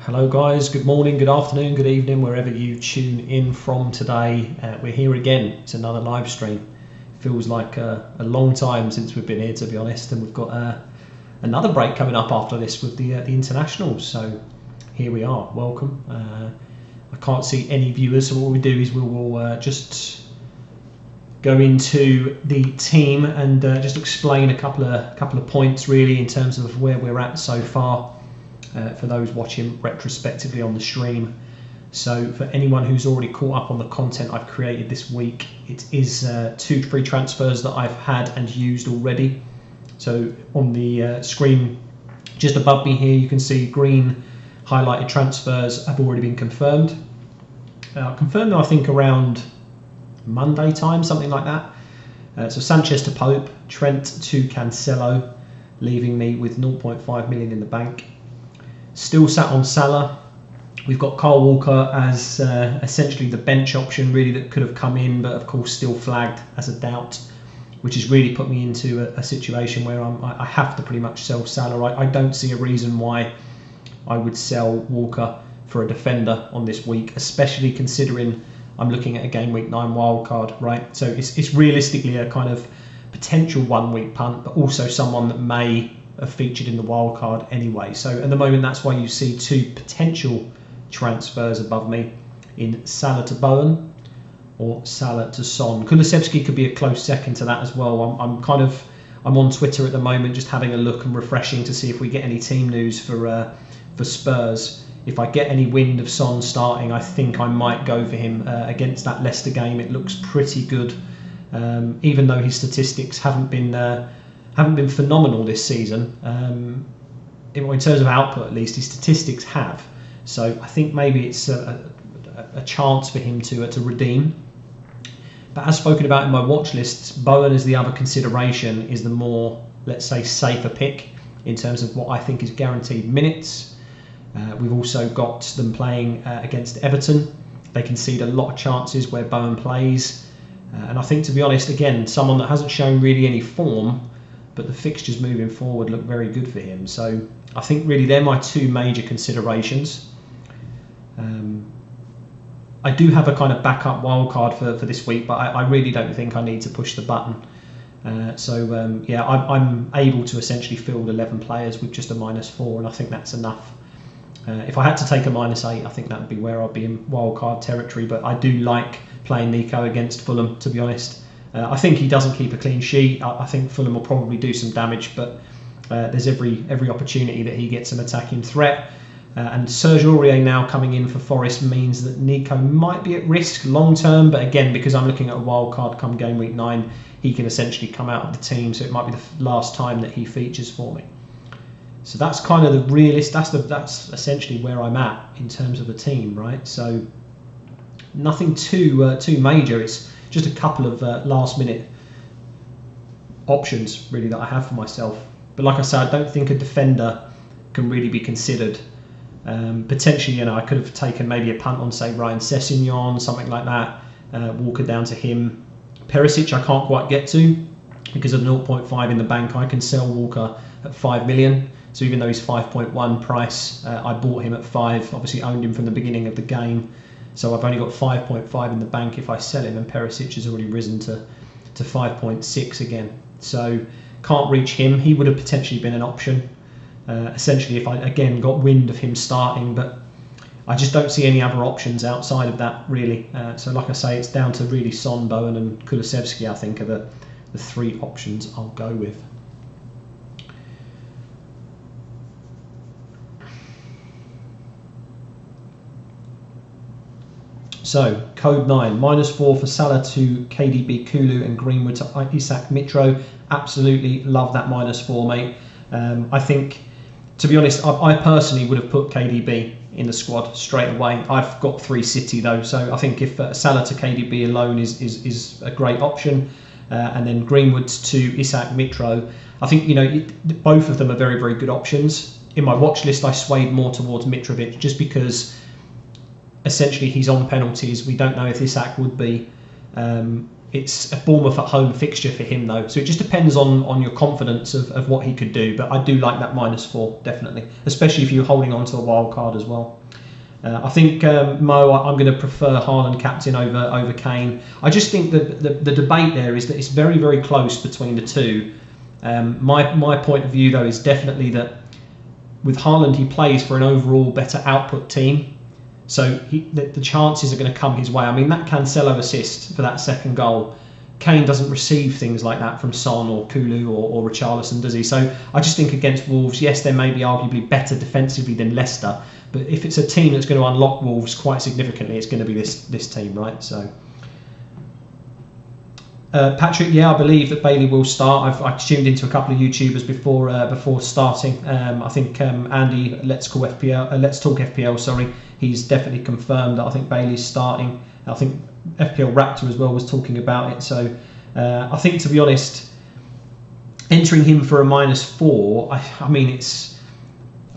Hello guys, good morning, good afternoon, good evening, wherever you tune in from today. We're here again. It's another live stream. Feels like a long time since we've been here, to be honest, and we've got another break coming up after this with the internationals. So here we are. Welcome. I can't see any viewers, so what we do is we will just go into the team and just explain a couple of points really in terms of where we're at so far. For those watching retrospectively on the stream. So for anyone who's already caught up on the content I've created this week, it is 2 free transfers that I've had and used already. So on the screen just above me here, you can see green highlighted transfers have already been confirmed. Confirmed, I think, around Monday time, something like that. So Sanchez to Pope, Trent to Cancelo, leaving me with 0.5 million in the bank. Still sat on Salah. We've got Kyle Walker as essentially the bench option really that could have come in, but of course still flagged as a doubt, which has really put me into a situation where I have to pretty much sell Salah. I don't see a reason why I would sell Walker for a defender on this week, especially considering I'm looking at a game week 9 wildcard, right? So it's realistically a kind of potential 1 week punt, but also someone that may have featured in the wild card anyway. So at the moment, that's why you see 2 potential transfers above me in Salah to Bowen or Salah to Son. Kulusevski could be a close second to that as well. I'm on Twitter at the moment, just having a look and refreshing to see if we get any team news for Spurs. If I get any wind of Son starting, I think I might go for him against that Leicester game. It looks pretty good, even though his statistics haven't been phenomenal this season. In terms of output, at least, his statistics have. So I think maybe it's a chance for him to redeem. But as spoken about in my watch lists, Bowen as the other consideration is the more, let's say, safer pick in terms of what I think is guaranteed minutes. We've also got them playing against Everton. They concede a lot of chances where Bowen plays. And I think, to be honest, again, someone that hasn't shown really any form, but the fixtures moving forward look very good for him. So I think really they're my 2 major considerations. I do have a kind of backup wildcard for this week, but I really don't think I need to push the button. Yeah, I'm able to essentially field 11 players with just a -4, and I think that's enough. If I had to take a -8, I think that would be where I'd be in wildcard territory, but I do like playing Nico against Fulham, to be honest. I think he doesn't keep a clean sheet. I think Fulham will probably do some damage, but there's every opportunity that he gets an attacking threat. And Serge Aurier now coming in for Forest means that Nico might be at risk long term, but again, because I'm looking at a wild card come game week 9, he can essentially come out of the team, so it might be the last time that he features for me. So that's kind of the realist. That's essentially where I'm at in terms of the team, right? So nothing too major. It's just a couple of last minute options really that I have for myself. But like I said, I don't think a defender can really be considered. Potentially, I could have taken maybe a punt on, say, Ryan Sessegnon, something like that. Walker down to him. Perisic I can't quite get to because of 0.5 in the bank. I can sell Walker at 5 million. So even though he's 5.1 price, I bought him at 5. Obviously owned him from the beginning of the game. So I've only got 5.5 in the bank if I sell him, and Perisic has already risen to 5.6 again. So can't reach him. He would have potentially been an option, essentially, if I, again, got wind of him starting, but I just don't see any other options outside of that, really. So like I say, it's down to really Son, Bowen and Kulusevski, I think, are the 3 options I'll go with. So, code 9, -4 for Salah to KDB, Kulu and Greenwood to Isak Mitro. Absolutely love that -4, mate. I think, to be honest, I personally would have put KDB in the squad straight away. I've got 3 City though, so I think if Salah to KDB alone is a great option, and then Greenwood to Isak Mitro, I think, both of them are very, very good options. In my watch list, I swayed more towards Mitrovic just because essentially he's on penalties. We don't know if Isak would be. it's a Bournemouth at home fixture for him though, so it just depends on your confidence of what he could do. But I do like that -4 definitely, especially if you're holding on to a wild card as well. I think Mo, I'm going to prefer Haaland captain over Kane. I just think that the debate there is that it's very, very close between the two. My point of view though is definitely that with Haaland he plays for an overall better output team. So the chances are going to come his way. I mean, that Cancelo assist for that second goal, Kane doesn't receive things like that from Son or Kulu or Richarlison, does he? So I just think against Wolves, yes, they may be arguably better defensively than Leicester, but if it's a team that's going to unlock Wolves quite significantly, it's going to be this team, right? So Patrick, yeah, I believe that Bailey will start. I tuned into a couple of YouTubers before starting. I think Andy, Let's Talk FPL, sorry, he's definitely confirmed that I think Bailey's starting. I think FPL Raptor as well was talking about it. So I think, to be honest, entering him for a -4, I mean,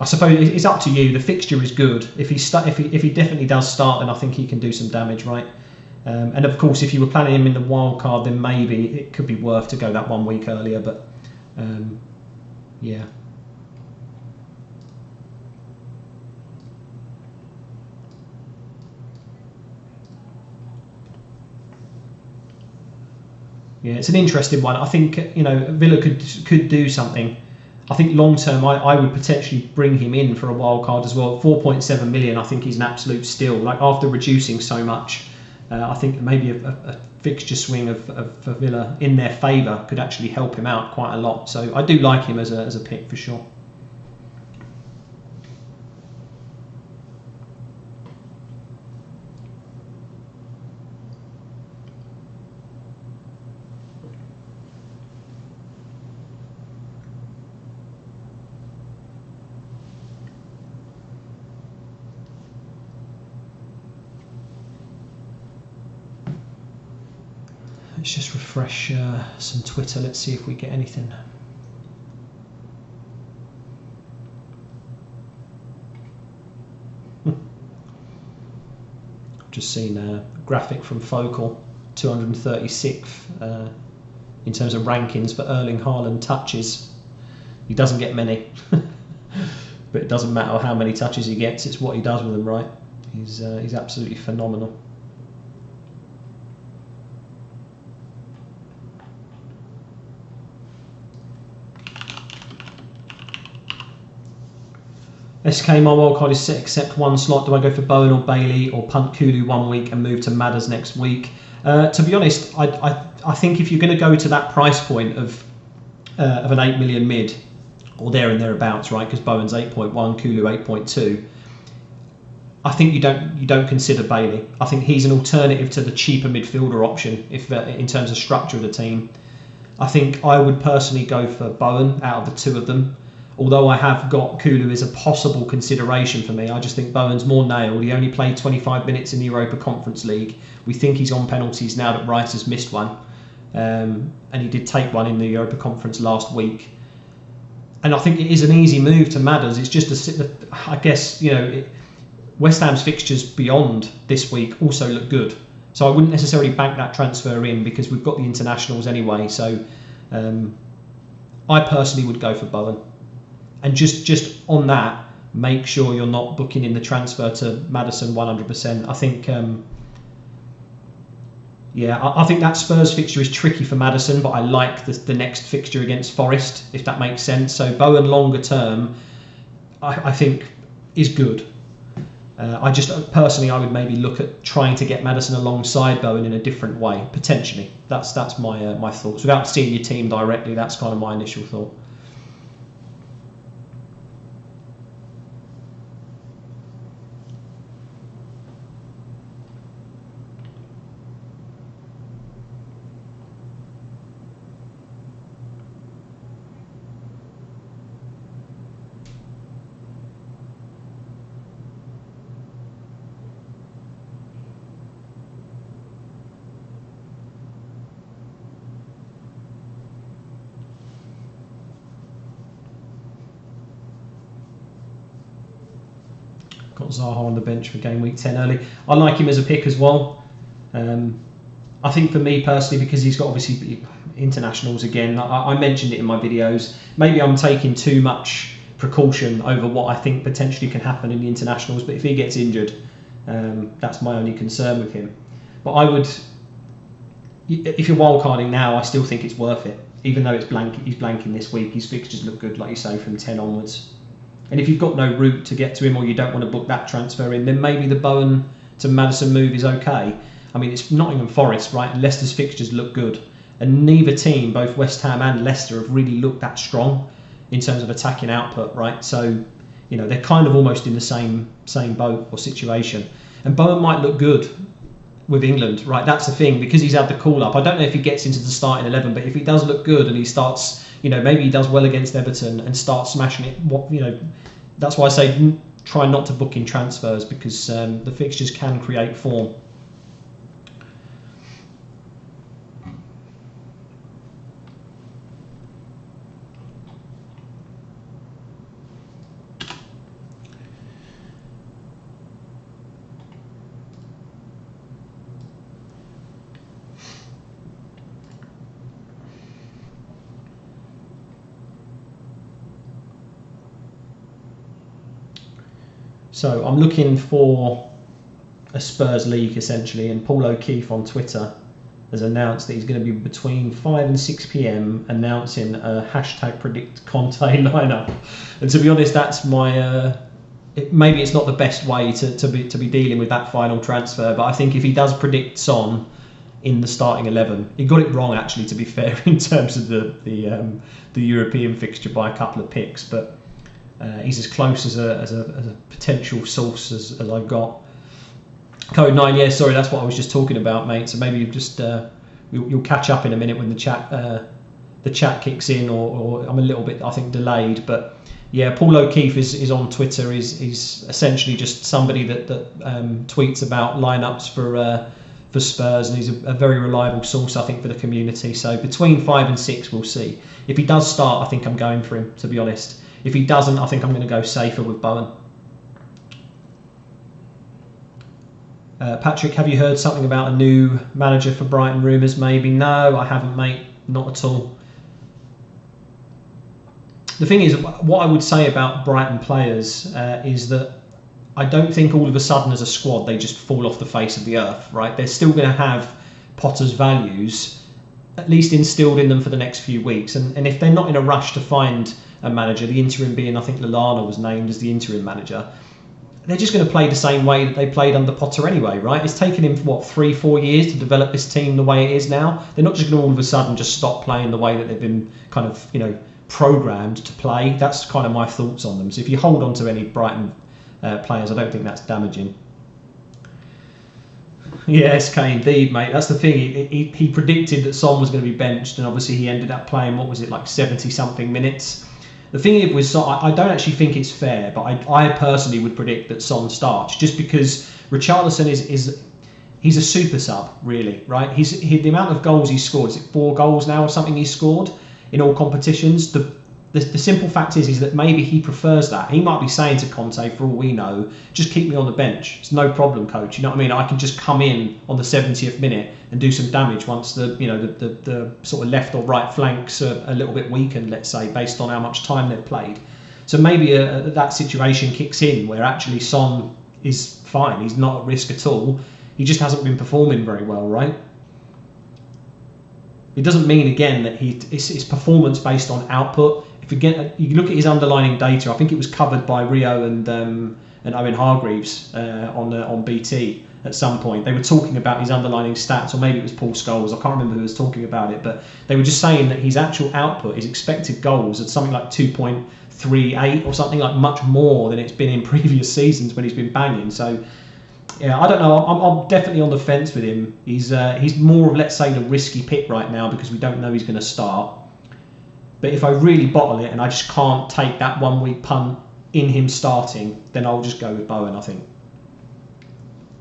I suppose it's up to you. The fixture is good. If he definitely does start, then I think he can do some damage, right? And of course, if you were planning him in the wild card, then maybe it could be worth to go that 1 week earlier. But yeah. Yeah, it's an interesting one. I think Villa could do something. I think long term, I would potentially bring him in for a wild card as well. 4.7 million, I think he's an absolute steal. Like after reducing so much. I think maybe a fixture swing of Villa in their favour could actually help him out quite a lot. So I do like him as a pick for sure. Let's just refresh some Twitter. Let's see if we get anything. I've just seen a graphic from Focal, 236th in terms of rankings for Erling Haaland touches. He doesn't get many, but it doesn't matter how many touches he gets. It's what he does with them, right? He's absolutely phenomenal. SK, my wildcard is set except one slot. Do I go for Bowen or Bailey or punt Kulu 1 week and move to Madders next week? To be honest, I think if you're going to go to that price point of an 8 million mid or there and thereabouts, right? Because Bowen's 8.1, Kulu 8.2. I think you don't consider Bailey. I think he's an alternative to the cheaper midfielder option if in terms of structure of the team. I think I would personally go for Bowen out of the two of them. Although I have got Kulu as a possible consideration for me, I just think Bowen's more nailed. He only played 25 minutes in the Europa Conference League. We think he's on penalties now that Rice has missed one. And he did take one in the Europa Conference last week. And I think it is an easy move to Madders. It's just, I guess, West Ham's fixtures beyond this week also look good. So I wouldn't necessarily bank that transfer in because we've got the internationals anyway. So I personally would go for Bowen. And just on that, make sure you're not booking in the transfer to Maddison 100%. I think, I think that Spurs fixture is tricky for Maddison, but I like the next fixture against Forest, if that makes sense. So Bowen longer term, I think, is good. I just personally, I would maybe look at trying to get Maddison alongside Bowen in a different way, potentially. That's my thoughts. Without seeing your team directly, that's kind of my initial thought. Got Zaha on the bench for game week 10 early. I like him as a pick as well. I think for me personally, because he's got obviously internationals again, I mentioned it in my videos, maybe I'm taking too much precaution over what I think potentially can happen in the internationals, but if he gets injured, that's my only concern with him. But I would, if you're wildcarding now, I still think it's worth it, even though it's he's blanking this week. His fixtures look good, like you say, from 10 onwards. And if you've got no route to get to him, or you don't want to book that transfer in, then maybe the Bowen to Maddison move is okay. I mean, it's Nottingham Forest, right? Leicester's fixtures look good, and neither team, both West Ham and Leicester, have really looked that strong in terms of attacking output, right? So, they're kind of almost in the same boat or situation. And Bowen might look good with England, right? That's the thing, because he's had the call up. I don't know if he gets into the starting 11, but if he does look good and he starts, maybe he does well against Everton and starts smashing it. That's why I say try not to book in transfers, because the fixtures can create form. So I'm looking for a Spurs league essentially, and Paul O'Keefe on Twitter has announced that he's going to be between 5 and 6 p.m. announcing a #predict Conte lineup. And to be honest, that's my maybe it's not the best way to be dealing with that final transfer, but I think if he does predict Son in the starting 11, he got it wrong actually, to be fair, in terms of the European fixture by a couple of picks, but he's as close as a potential source as I've got. Code 9, yeah, sorry, that's what I was just talking about, mate. So maybe you just you'll catch up in a minute when the chat kicks in, or I'm a little bit, I think, delayed. But yeah, Paul O'Keefe is on Twitter. He's essentially just somebody that tweets about lineups for Spurs, and he's a very reliable source, I think, for the community. So between 5 and 6, we'll see. If he does start, I think I'm going for him, to be honest. If he doesn't, I think I'm going to go safer with Bowen. Patrick, have you heard something about a new manager for Brighton? Rumours maybe? No, I haven't, mate. Not at all. The thing is, what I would say about Brighton players is that I don't think all of a sudden as a squad they just fall off the face of the earth, right? They're still going to have Potter's values at least instilled in them for the next few weeks. And if they're not in a rush to find a manager, the interim being, I think Lallana was named as the interim manager, they're just going to play the same way that they played under Potter anyway, right? It's taken him, 3-4 years to develop this team the way it is now. They're not just going to all of a sudden just stop playing the way that they've been kind of, programmed to play. That's kind of my thoughts on them. So if you hold on to any Brighton players, I don't think that's damaging. Yeah, SK indeed, mate. That's the thing. He predicted that Son was going to be benched, and obviously he ended up playing, 70-something minutes. The thing with Son, I don't actually think it's fair, but I personally would predict that Son starts, just because Richarlison he's a super sub, really, right? The amount of goals he's scored, is it 4 goals now or something he's scored in all competitions? The simple fact is that maybe he prefers that. He might be saying to Conte, for all we know, just keep me on the bench. It's no problem, coach. You know what I mean? I can just come in on the 70th minute and do some damage once the sort of left or right flanks are a little bit weakened, let's say, based on how much time they've played. So maybe that situation kicks in where actually Son is fine. He's not at risk at all. He just hasn't been performing very well, right? It doesn't mean, again, that it's performance based on output. If you look at his underlying data, I think it was covered by Rio and Owen Hargreaves on BT at some point. They were talking about his underlying stats, or maybe it was Paul Scholes. I can't remember who was talking about it, but they were just saying that his actual output, his expected goals, at something like 2.38 or something, like much more than it's been in previous seasons when he's been banging. So yeah, I don't know. I'm definitely on the fence with him. He's more of, let's say, the risky pick right now because we don't know he's going to start. But if I really bottle it and I just can't take that 1 week punt in him starting, then I'll just go with Bowen, I think.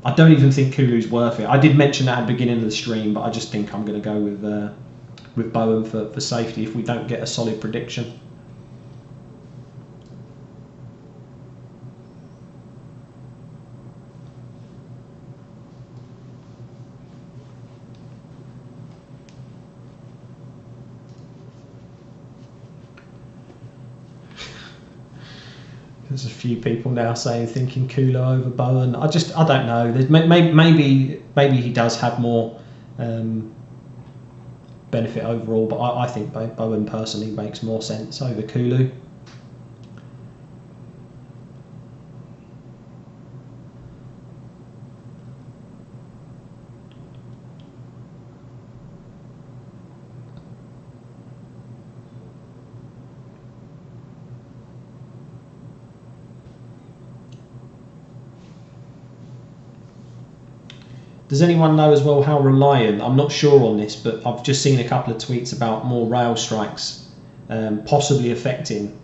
I don't even think Kulu's worth it. I did mention that at the beginning of the stream, but I just think I'm going to go with Bowen for safety if we don't get a solid prediction. There's a few people now thinking Kula over Bowen. I don't know. Maybe he does have more benefit overall, but I think Bowen personally makes more sense over Kulu. Does anyone know as well how reliant? I'm not sure on this, but I've just seen a couple of tweets about more rail strikes possibly affecting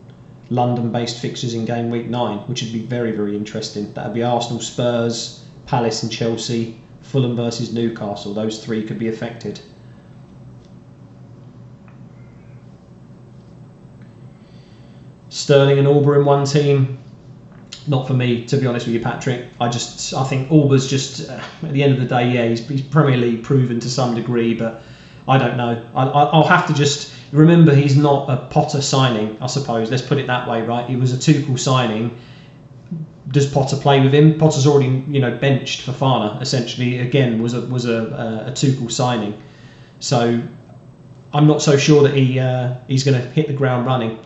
London-based fixtures in game week 9, which would be very, very interesting. That would be Arsenal, Spurs, Palace and Chelsea, Fulham versus Newcastle. Those three could be affected. Sterling and Auber in one team. Not for me, to be honest with you, Patrick. I think Auber's just, at the end of the day, yeah, he's Premier League proven to some degree, but I don't know. I'll have to just remember he's not a Potter signing, I suppose. Let's put it that way, right? He was a Tuchel signing. Does Potter play with him? Potter's already, benched Fofana. Essentially, again, was a Tuchel signing. So I'm not so sure that he's going to hit the ground running.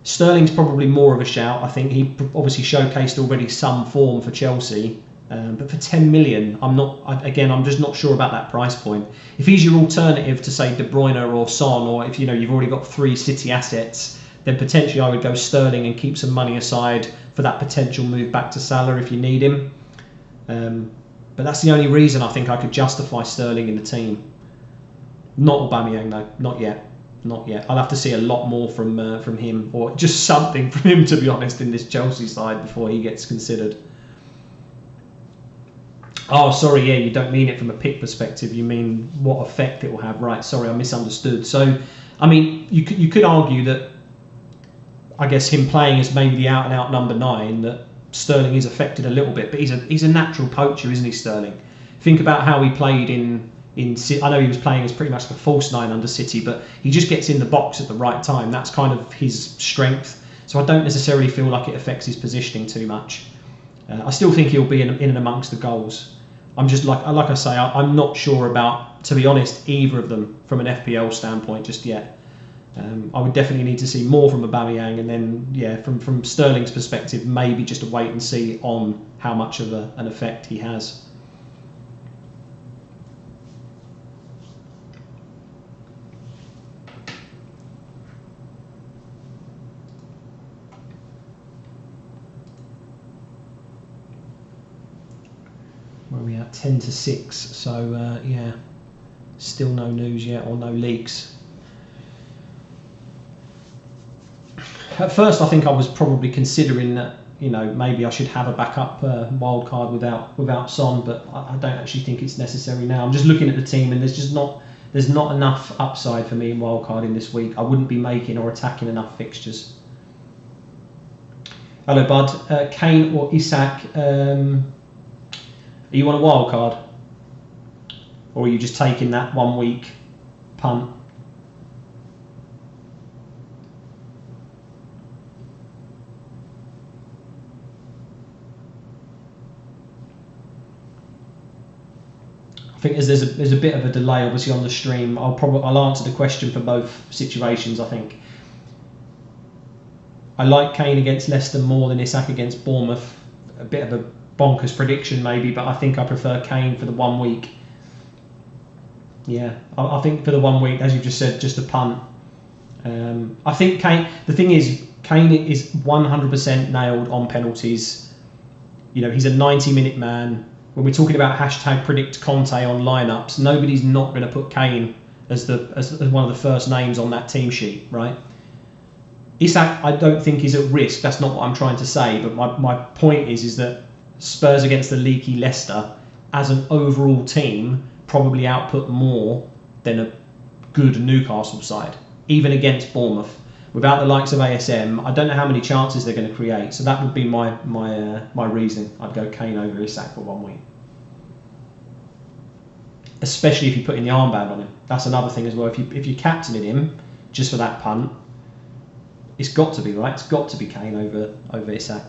Sterling's probably more of a shout. I think he obviously showcased already some form for Chelsea, but for 10 million, I'm just not sure about that price point. If he's your alternative to say De Bruyne or Son, or if you've already got 3 City assets, then potentially I would go Sterling and keep some money aside for that potential move back to Salah if you need him. But that's the only reason I think I could justify Sterling in the team. Not Aubameyang though, not yet. Not yet. I'll have to see a lot more from him, or just something from him, to be honest, in this Chelsea side before he gets considered. Oh, sorry, yeah, you don't mean it from a pick perspective. You mean what effect it will have, right? Sorry, I misunderstood. So, I mean, you could argue that, I guess, him playing as maybe the out-and-out number 9, that Sterling is affected a little bit, but he's a natural poacher, isn't he, Sterling? Think about how he played in I know he was playing as pretty much the false 9 under City, but he just gets in the box at the right time. That's kind of his strength. So I don't necessarily feel like it affects his positioning too much. I still think he'll be in and amongst the goals. I'm just like I say, I'm not sure about, to be honest, either of them from an FPL standpoint just yet. I would definitely need to see more from Aubameyang, and then from Sterling's perspective, maybe just a wait and see on how much of an effect he has. Where we at 10 to 6, so still no news yet, or no leaks. At first I think I was probably considering that maybe I should have a backup wild card without Son, but I don't actually think it's necessary now. I'm just looking at the team, and there's not enough upside for me in wild carding this week. I wouldn't be making or attacking enough fixtures. Hello bud, Kane or Isak, are you on a wild card, or are you just taking that 1 week punt? I think there's a bit of a delay obviously on the stream. I'll answer the question for both situations. I think I like Kane against Leicester more than Isak against Bournemouth. A bit of a bonkers prediction maybe, but I think I prefer Kane for the 1 week. Yeah, I think for the 1 week, as you just said, just a punt. I think Kane, the thing is, Kane is 100% nailed on penalties. He's a 90-minute man. When we're talking about hashtag predict Conte on lineups, nobody's not going to put Kane as one of the first names on that team sheet, right? Isak, I don't think is at risk. That's not what I'm trying to say. But my point is that Spurs against the leaky Leicester, as an overall team, probably output more than a good Newcastle side, even against Bournemouth. Without the likes of ASM, I don't know how many chances they're going to create. So that would be my reason. I'd go Kane over Isak for 1 week. Especially if you put in the armband on him. That's another thing as well. If you're captaining him just for that punt, It's got to be, right? It's got to be Kane over Isak.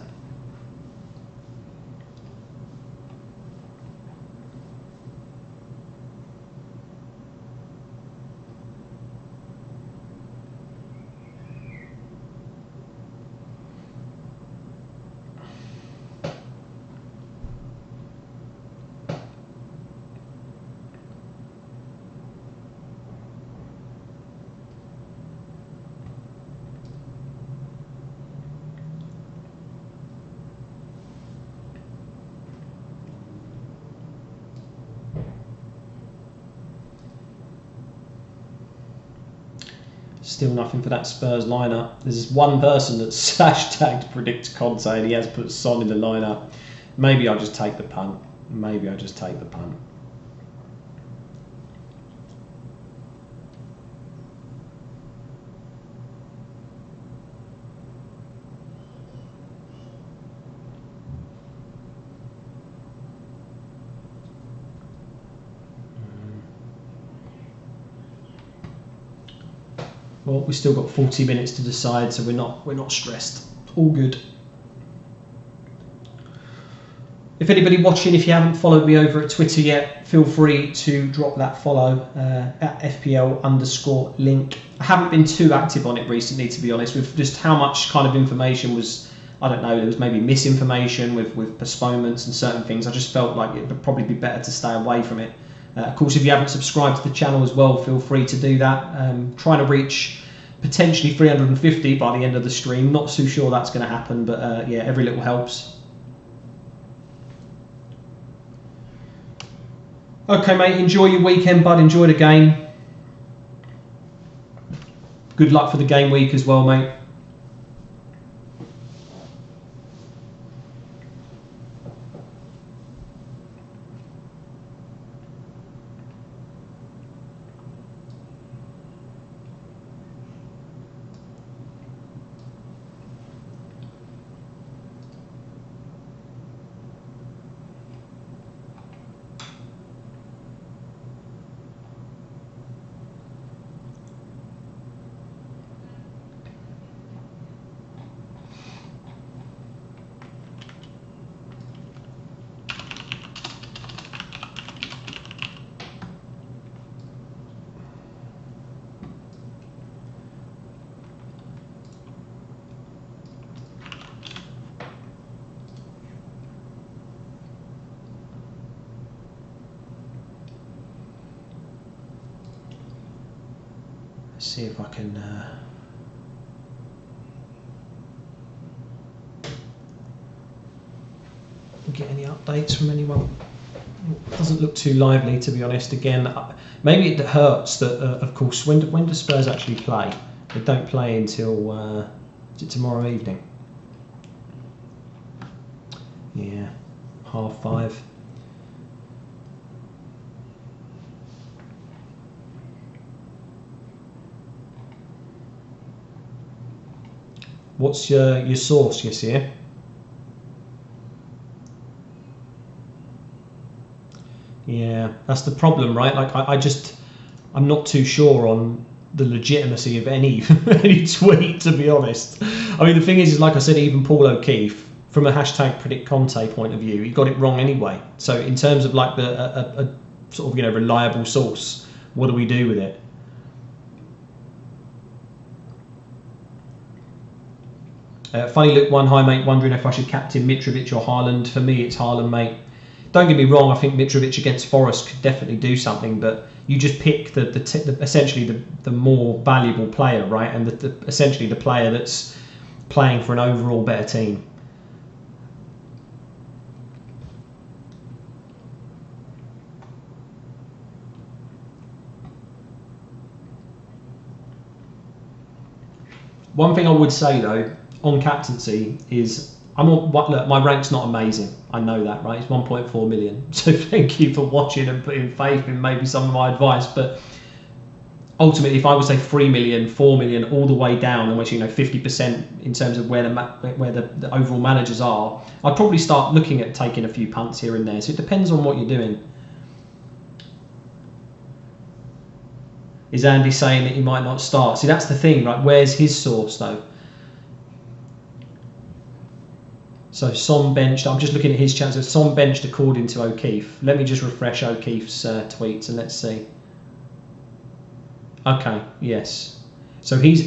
Still nothing for that Spurs lineup. There's this one person that's hashtagged predict Conte and he has put Son in the lineup. Maybe I'll just take the punt. Maybe I'll just take the punt. Well, we've still got 40 minutes to decide, so we're not stressed. All good. If anybody watching, if you haven't followed me over at Twitter yet, feel free to drop that follow at FPL_link. I haven't been too active on it recently, to be honest, with just how much kind of information was, I don't know, there was maybe misinformation with postponements and certain things. I just felt like it would probably be better to stay away from it. Of course, if you haven't subscribed to the channel as well, feel free to do that. Trying to reach potentially 350 by the end of the stream. Not too sure that's going to happen, but yeah, every little helps. Okay, mate, enjoy your weekend, bud. Enjoy the game. Good luck for the game week as well, mate. See if I can get any updates from anyone. It doesn't look too lively, to be honest. Again, maybe it hurts that, of course, when do Spurs actually play? They don't play until is it tomorrow evening? Yeah, 5:30. What's your source, yes, here? Yeah, that's the problem, right? Like, I'm not too sure on the legitimacy of any any tweet, to be honest. I mean, the thing is like I said, even Paul O'Keefe, from a hashtag predict Conte point of view, he got it wrong anyway. So in terms of like a sort of, reliable source, what do we do with it? Funny Luke 1, hi mate, wondering if I should captain Mitrovic or Haaland. For me, it's Haaland, mate. Don't get me wrong, I think Mitrovic against Forest could definitely do something, but you just pick essentially the more valuable player, right? And essentially the player that's playing for an overall better team. One thing I would say though, on captaincy is, look, my rank's not amazing. I know that, right? It's 1.4 million. So thank you for watching and putting faith in maybe some of my advice. But ultimately, if I would say 3 million, 4 million, all the way down, almost 50% in terms of where the overall managers are, I'd probably start looking at taking a few punts here and there. So it depends on what you're doing. Is Andy saying that he might not start? See, that's the thing, right? Where's his source though? So Son benched. I'm just looking at his chance. So Son benched according to O'Keefe. Let me just refresh O'Keefe's tweets and let's see. Okay, yes. So he's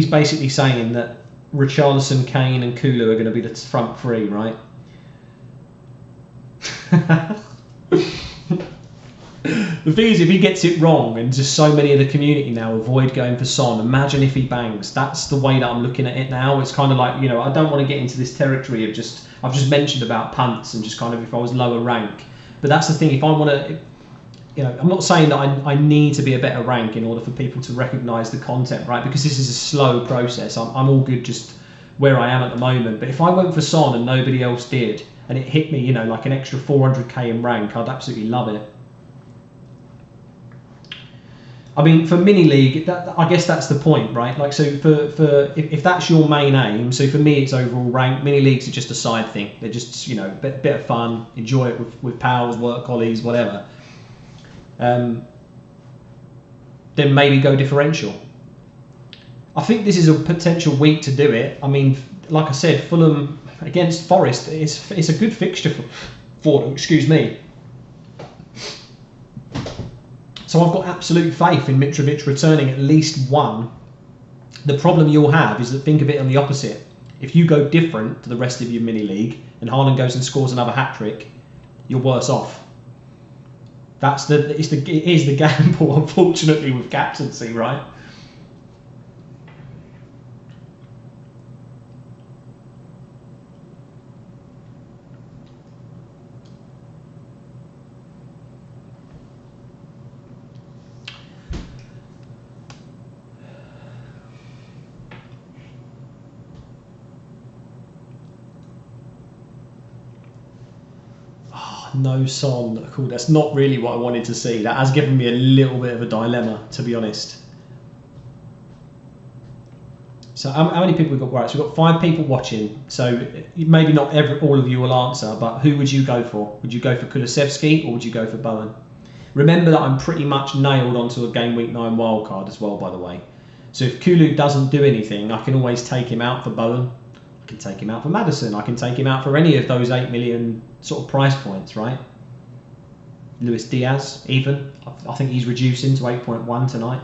basically saying that Richarlison, Kane, and Kulu are going to be the front three, right? The thing is, if he gets it wrong, and just so many of the community now avoid going for Son, imagine if he bangs. That's the way that I'm looking at it now. It's kind of like, you know, I don't want to get into this territory of just, I've just mentioned about punts and just kind of if I was lower rank. But that's the thing, if I want to, you know, I'm not saying that I need to be a better rank in order for people to recognise the content, right? Because this is a slow process. I'm all good just where I am at the moment. But if I went for Son and nobody else did, and it hit me, you know, like an extra 400k in rank, I'd absolutely love it. I mean, for mini league, I guess that's the point, right? Like, so if that's your main aim, so for me it's overall rank. Mini leagues are just a side thing. They're just, you know, a bit of fun. Enjoy it with pals, work colleagues, whatever. Then maybe go differential. I think this is a potential week to do it. I mean, like I said, Fulham against Forest, it's a good fixture for them. Excuse me. So I've got absolute faith in Mitrovic returning at least one. The problem you'll have is that, think of it on the opposite. If you go different to the rest of your mini league and Haaland goes and scores another hat-trick, you're worse off. It is the gamble, unfortunately, with captaincy, right? No Son. Cool. That's not really what I wanted to see. That has given me a little bit of a dilemma, to be honest. So how many people we've got? Right, so we've got 5 people watching. So maybe not all of you will answer, but who would you go for? Would you go for Kulusevski or would you go for Bowen? Remember that I'm pretty much nailed onto a Game Week 9 wildcard as well, by the way. So if Kulu doesn't do anything, I can always take him out for Bowen. I can take him out for Maddison. I can take him out for any of those 8 million sort of price points, right? Luis Diaz, even. I think he's reducing to 8.1 tonight.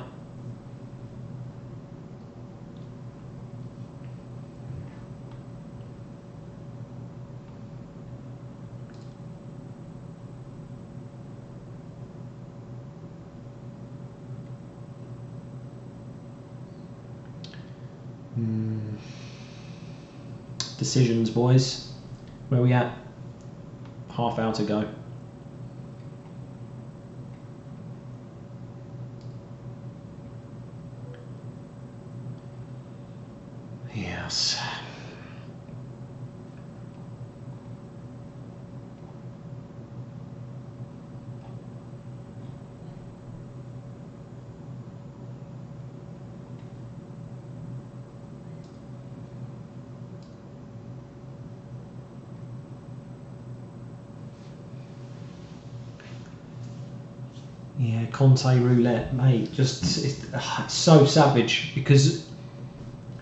Decisions, boys. Where are we at? Half hour to go. Yes. Yeah, Conte roulette, mate. Just it's so savage because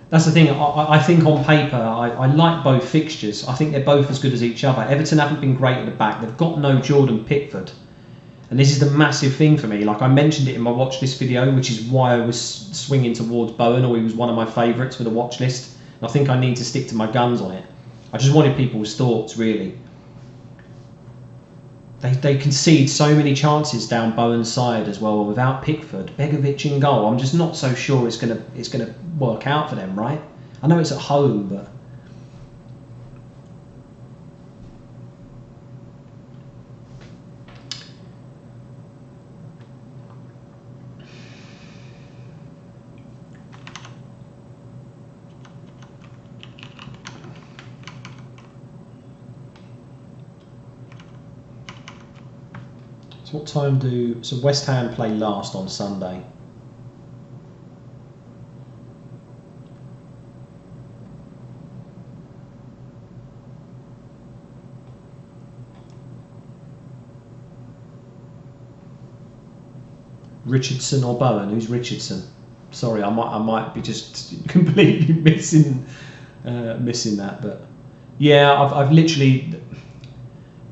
that's the thing. I think on paper, I like both fixtures. I think they're both as good as each other. Everton haven't been great at the back. They've got no Jordan Pickford, and this is the massive thing for me. Like I mentioned it in my watch list video, which is why I was swinging towards Bowen, or he was one of my favourites for the watch list. And I think I need to stick to my guns on it. I just wanted people's thoughts, really. They concede so many chances down Bowen's side as well without Pickford, Begovic in goal. I'm just not so sure it's gonna work out for them, right? I know it's at home, but so what time so West Ham play last on Sunday? Richardson or Bowen? Who's Richardson? Sorry, I might be just completely missing that, but yeah, I've literally.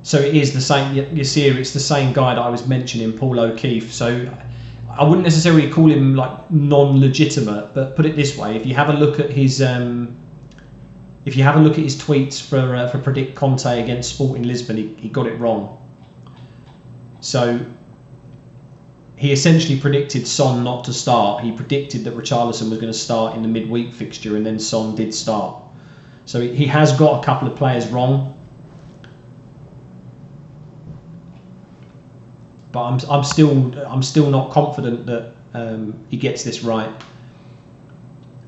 So it is the same. You see, it's the same guy that I was mentioning, Paul O'Keefe. So I wouldn't necessarily call him like non-legitimate, but put it this way: if you have a look at his tweets for predict Conte against Sporting Lisbon, he got it wrong. So he essentially predicted Son not to start. He predicted that Richarlison was going to start in the midweek fixture, and then Son did start. So he has got a couple of players wrong. But I'm still not confident that he gets this right.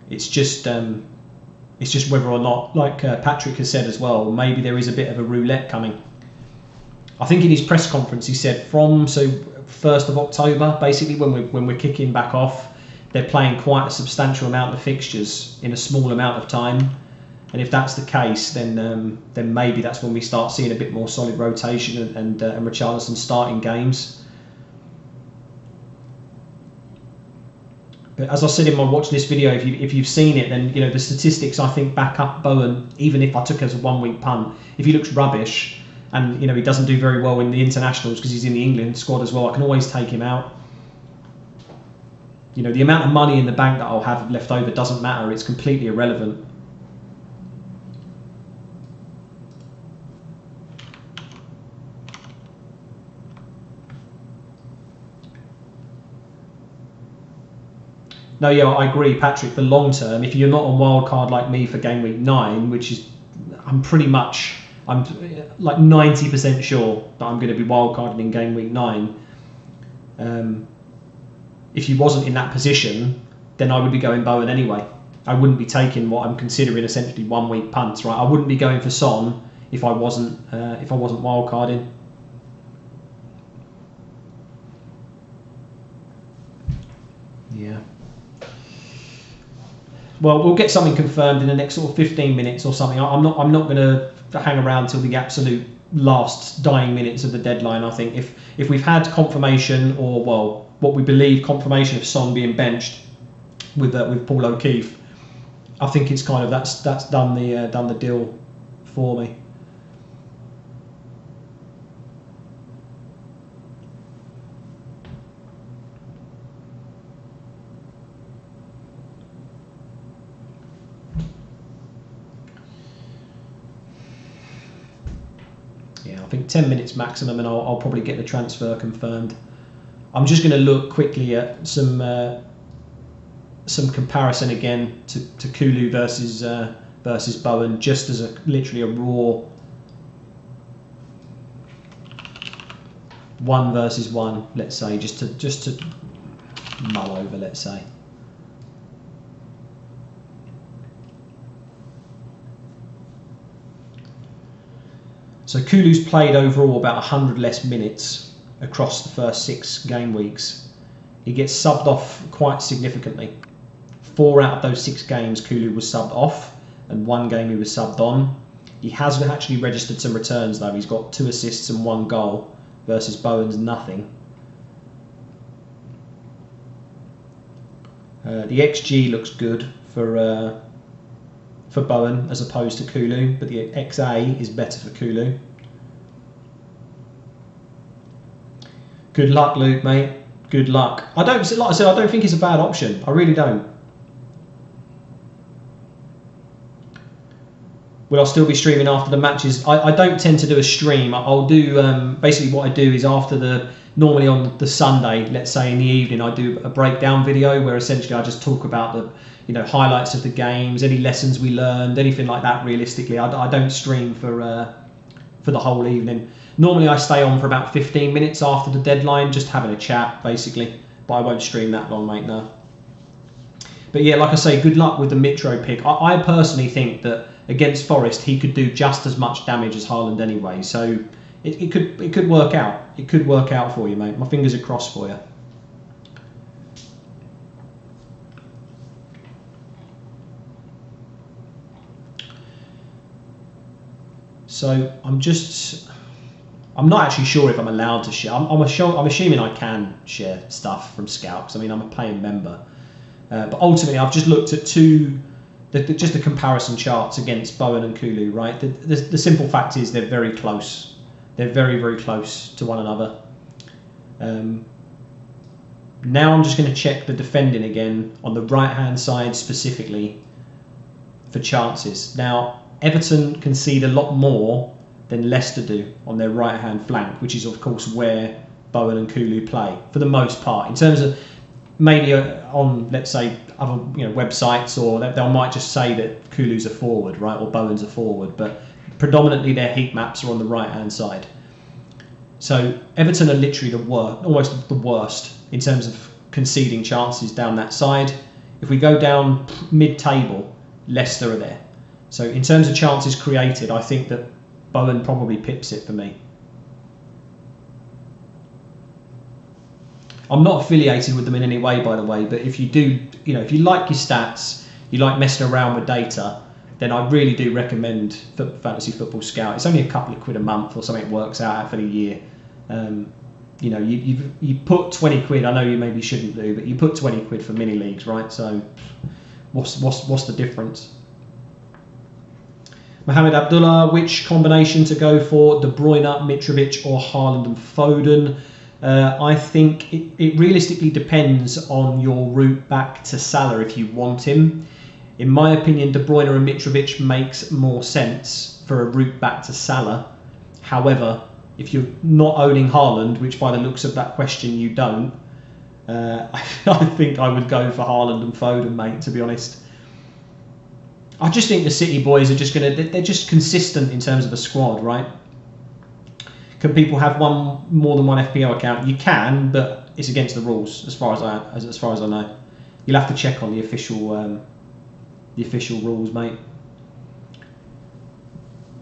It's just whether or not, like Patrick has said as well, maybe there is a bit of a roulette coming. I think in his press conference he said from 1st of October, basically when we're kicking back off, they're playing quite a substantial amount of fixtures in a small amount of time. And if that's the case, then maybe that's when we start seeing a bit more solid rotation and Richarlison starting games. But as I said in my watch this video, if you've seen it, then the statistics I think back up Bowen. Even if I took it as a 1 week punt, if he looks rubbish and he doesn't do very well in the internationals because he's in the England squad as well, I can always take him out. The amount of money in the bank that I'll have left over doesn't matter. It's completely irrelevant. No, yeah, I agree, Patrick. For long term, if you're not on wildcard like me for game week 9, which is, I'm like 90% sure that I'm going to be wildcarding in game week 9. If you wasn't in that position, then I would be going Bowen anyway. I wouldn't be taking what I'm considering essentially 1 week punts, right? I wouldn't be going for Son if I wasn't wildcarding. Yeah. Well, we'll get something confirmed in the next sort of 15 minutes or something. I'm not going to hang around till the absolute last dying minutes of the deadline. I think if we've had confirmation, or well, what we believe confirmation of Son being benched with Paul O'Keefe, I think it's kind of that's done the deal for me. Yeah, I think 10 minutes maximum, and I'll probably get the transfer confirmed. I'm just going to look quickly at some comparison again to Kulu versus Bowen, just as literally a raw 1 versus 1. Let's say just to mull over. Let's say. So Kulu's played overall about 100 less minutes across the first 6 game weeks. He gets subbed off quite significantly. 4 out of those 6 games Kulu was subbed off, and 1 game he was subbed on. He has actually registered some returns though. He's got 2 assists and 1 goal versus Bowen's nothing. The XG looks good for Bowen as opposed to Kulu, but the XA is better for Kulu. Good luck, Luke, mate. Good luck. Like I said, I don't think it's a bad option. I really don't. Will I still be streaming after the matches? I don't tend to do a stream. I'll do basically what I do is normally on the Sunday, let's say in the evening, I do a breakdown video where essentially I just talk about the highlights of the games, any lessons we learned, anything like that. Realistically, I don't stream for the whole evening. Normally I stay on for about 15 minutes after the deadline, just having a chat basically, but I won't stream that long, mate, no. But yeah, like I say, good luck with the Mitro pick. I personally think that against Forest he could do just as much damage as Haaland anyway, so it could work out. It could work out for you, mate. My fingers are crossed for you. So I'm not actually sure if I'm allowed to share. I'm assuming I can share stuff from Scout, because I mean I'm a paying member. But ultimately, I've just looked at just the comparison charts against Bowen and Kulu, right? The simple fact is they're very close. They're very, very close to one another. Now I'm just going to check the defending again on the right-hand side specifically for chances. Now, Everton concede a lot more than Leicester do on their right-hand flank, which is, of course, where Bowen and Kulu play, for the most part. In terms of maybe on, let's say, other websites, or they might just say that Kulu's a forward, right, or Bowen's a forward, but predominantly their heat maps are on the right-hand side. So Everton are literally almost the worst in terms of conceding chances down that side. If we go down mid-table, Leicester are there. So in terms of chances created, I think that Bowen probably pips it for me. I'm not affiliated with them in any way, by the way, but if you do, if you like your stats, you like messing around with data, then I really do recommend Fantasy Football Scout. It's only a couple of quid a month or something it works out for the year. You put 20 quid, I know you maybe shouldn't do, but you put 20 quid for mini leagues, right? So what's the difference? Mohamed Abdullah, which combination to go for? De Bruyne, Mitrovic or Haaland and Foden? I think it realistically depends on your route back to Salah if you want him. In my opinion, De Bruyne and Mitrovic makes more sense for a route back to Salah. However, if you're not owning Haaland, which by the looks of that question you don't, I think I would go for Haaland and Foden, mate, to be honest. I just think the City boys are they're just consistent in terms of a squad, right? Can people have more than one FPL account? You can, but it's against the rules as far as I know. You'll have to check on the official rules, mate.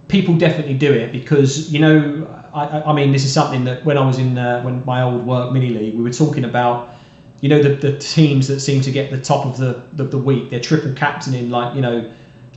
People definitely do it because I mean this is something that when I was in when my old work mini league, we were talking about the teams that seem to get the top of the week. They're triple captaining, like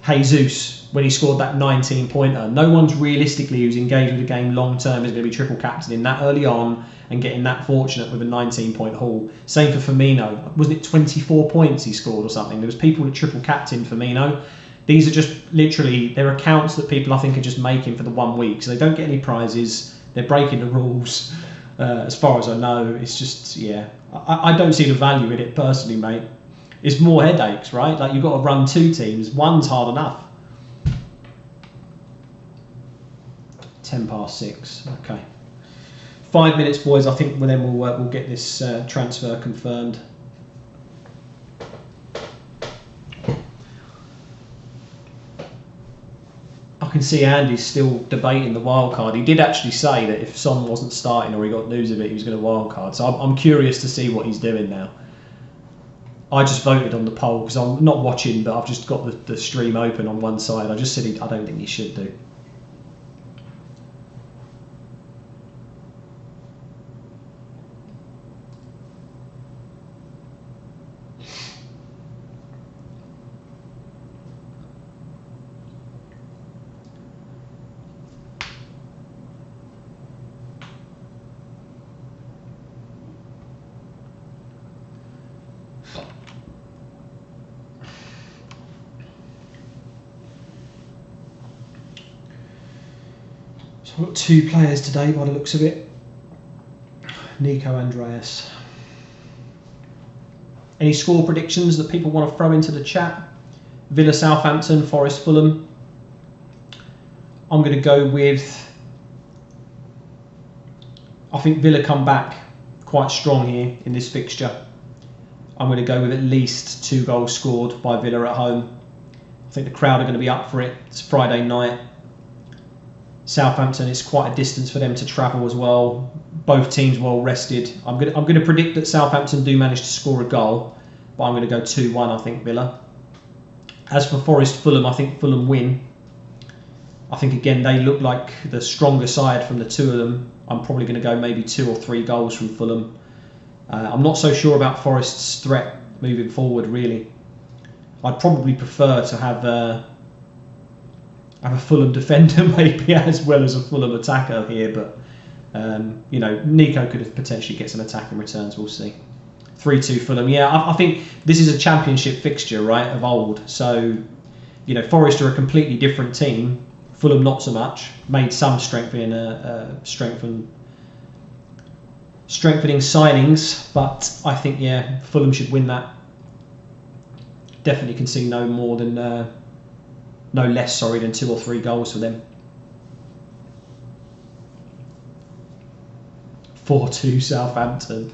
Jesus, when he scored that 19-pointer. No one's realistically who's engaged with the game long term is going to be triple captaining that early on and getting that fortunate with a 19-point haul. Same for Firmino. Wasn't it 24 points he scored or something? There was people that triple captained Firmino. These are just literally, they're accounts that people I think are just making for the 1 week. So they don't get any prizes. They're breaking the rules. As far as I know, it's just, yeah. I don't see the value in it personally, mate. It's more headaches, right? Like you've got to run two teams. One's hard enough. 6:10. Okay. 5 minutes, boys. I think then we'll get this transfer confirmed. I can see Andy's still debating the wild card. He did actually say that if Son wasn't starting or he got news of it, he was going to wild card. So I'm curious to see what he's doing now. I just voted on the poll because I'm not watching, but I've just got the stream open on one side. I just said I don't think he should do. I've got two players today by the looks of it. Nico Andreas. Any score predictions that people want to throw into the chat? Villa, Southampton, Forest, Fulham. I'm going to go with... I think Villa come back quite strong here in this fixture. I'm going to go with at least 2 goals scored by Villa at home. I think the crowd are going to be up for it. It's Friday night. Southampton, it's quite a distance for them to travel as well. Both teams well rested. I'm going to predict that Southampton do manage to score a goal, but I'm going to go 2-1, I think, Villa. As for Forest, Fulham, I think Fulham win. I think, again, they look like the stronger side from the two of them. I'm probably going to go maybe 2 or 3 goals from Fulham. I'm not so sure about Forest's threat moving forward, really. I'd probably prefer to have a Fulham defender maybe as well as a Fulham attacker here, but Nico could potentially get some attacking returns. We'll see. 3-2 Fulham. Yeah, I think this is a championship fixture, right, of old. So, you know, Forest are a completely different team. Fulham not so much. Made some strengthening signings, but I think, yeah, Fulham should win that. Definitely can see no less than 2 or 3 goals for them. 4-2 Southampton.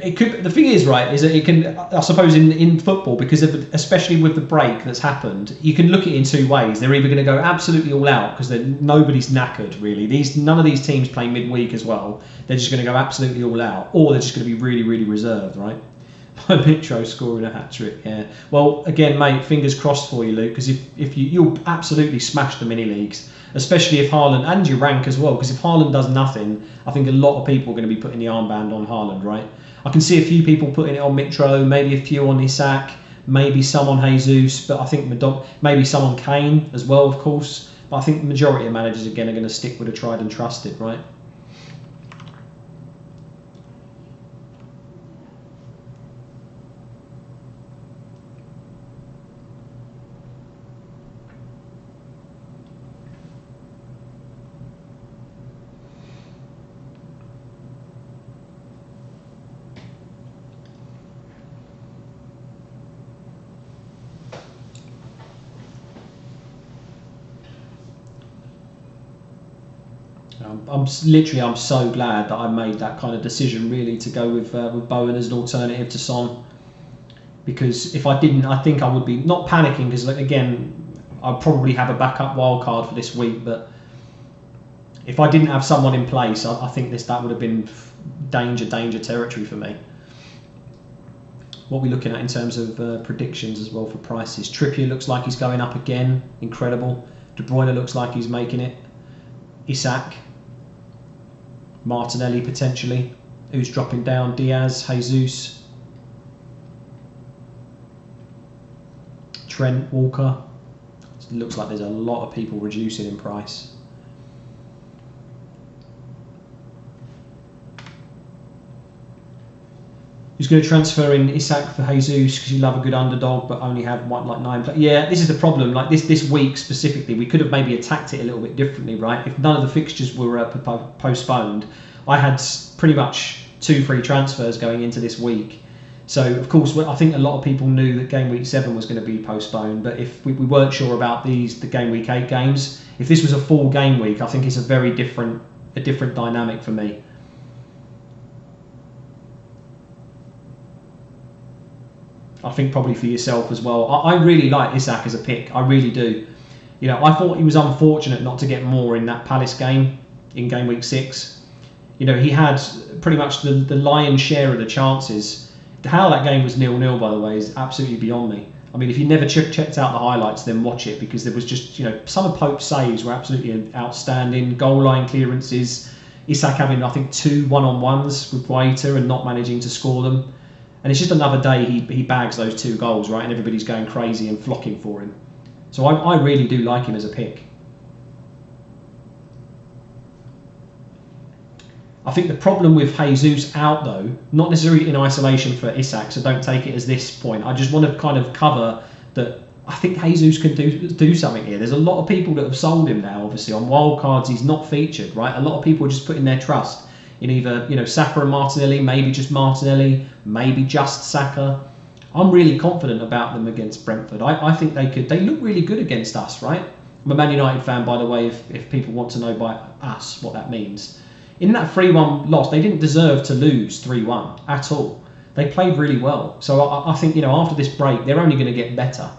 It could. The thing is, right, is that it can. I suppose in football, because especially with the break that's happened, you can look at it in 2 ways. They're either going to go absolutely all out because nobody's knackered really. None of these teams play midweek as well. They're just going to go absolutely all out, or they're just going to be really, really reserved, right? Mitro scoring a hat trick. Yeah. Well, again, mate, fingers crossed for you, Luke, because if you'll absolutely smash the mini leagues, especially if Haaland, and your rank as well, because if Haaland does nothing, I think a lot of people are going to be putting the armband on Haaland, right? I can see a few people putting it on Mitro, maybe a few on Isak, maybe some on Jesus, but I think maybe some on Kane as well, of course. But I think the majority of managers, again, are going to stick with a tried and trusted, right? I'm so glad that I made that kind of decision, really, to go with Bowen as an alternative to Son, because if I didn't, I think I would be not panicking, because again, I'd probably have a backup wild card for this week, but if I didn't have someone in place, I think that would have been danger territory for me. What are we looking at in terms of predictions as well for prices? Trippier looks like he's going up again, incredible. De Bruyne looks like he's making it. Isak, Martinelli potentially, who's dropping down, Diaz, Jesus, Trent, Walker. It looks like there's a lot of people reducing in price. Who's going to transfer in Isak for Jesus because you love a good underdog, but only have like 9. But yeah, this is the problem. Like this week specifically, we could have maybe attacked it a little bit differently, right? If none of the fixtures were postponed, I had pretty much 2 free transfers going into this week. So of course, I think a lot of people knew that game week 7 was going to be postponed. But if we weren't sure about the game week 8 games, if this was a full game week, I think it's a very different dynamic for me. I think probably for yourself as well. I really like Isak as a pick. I really do. You know, I thought he was unfortunate not to get more in that Palace game in game week 6. You know, he had pretty much the lion's share of the chances. How that game was 0-0, by the way, is absolutely beyond me. I mean, if you never checked out the highlights, then watch it, because there was just, you know, some of Pope's saves were absolutely outstanding. Goal line clearances. Isak having, I think, 2 one-on-ones with Guaita and not managing to score them. And it's just another day he bags those 2 goals, right? And everybody's going crazy and flocking for him. So I really do like him as a pick. I think the problem with Jesus out, though, not necessarily in isolation for Isak, so don't take it as this point. I just want to kind of cover that I think Jesus can do something here. There's a lot of people that have sold him now, obviously. On wildcards, he's not featured, right? A lot of people are just putting their trust in either, you know, Saka and Martinelli, maybe just Martinelli, maybe just Saka. I'm really confident about them against Brentford. I think they look really good against us, right? I'm a Man United fan, by the way, if people want to know by us what that means. In that 3-1 loss, they didn't deserve to lose 3-1 at all. They played really well. So I think, you know, after this break, they're only going to get better.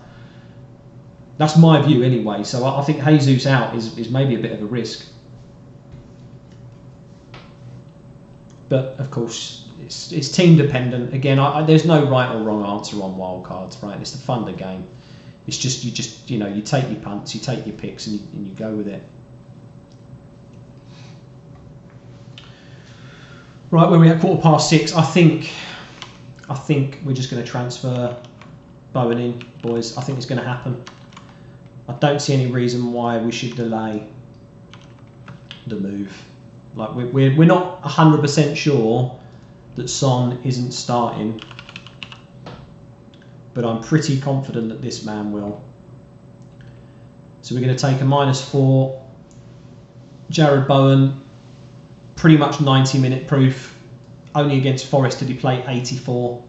That's my view anyway. So I think Jesus out is maybe a bit of a risk. But of course, it's team dependent. Again, there's no right or wrong answer on wildcards, right? It's the fun of the game. It's just you know, you take your punts, you take your picks, and you go with it. Right, when we're at 6:15, I think we're just going to transfer Bowen in, boys. I think it's going to happen. I don't see any reason why we should delay the move. Like we're not 100% sure that Son isn't starting, but I'm pretty confident that this man will. So we're going to take a -4. Jared Bowen, pretty much 90-minute proof. Only against Forest did he play 84.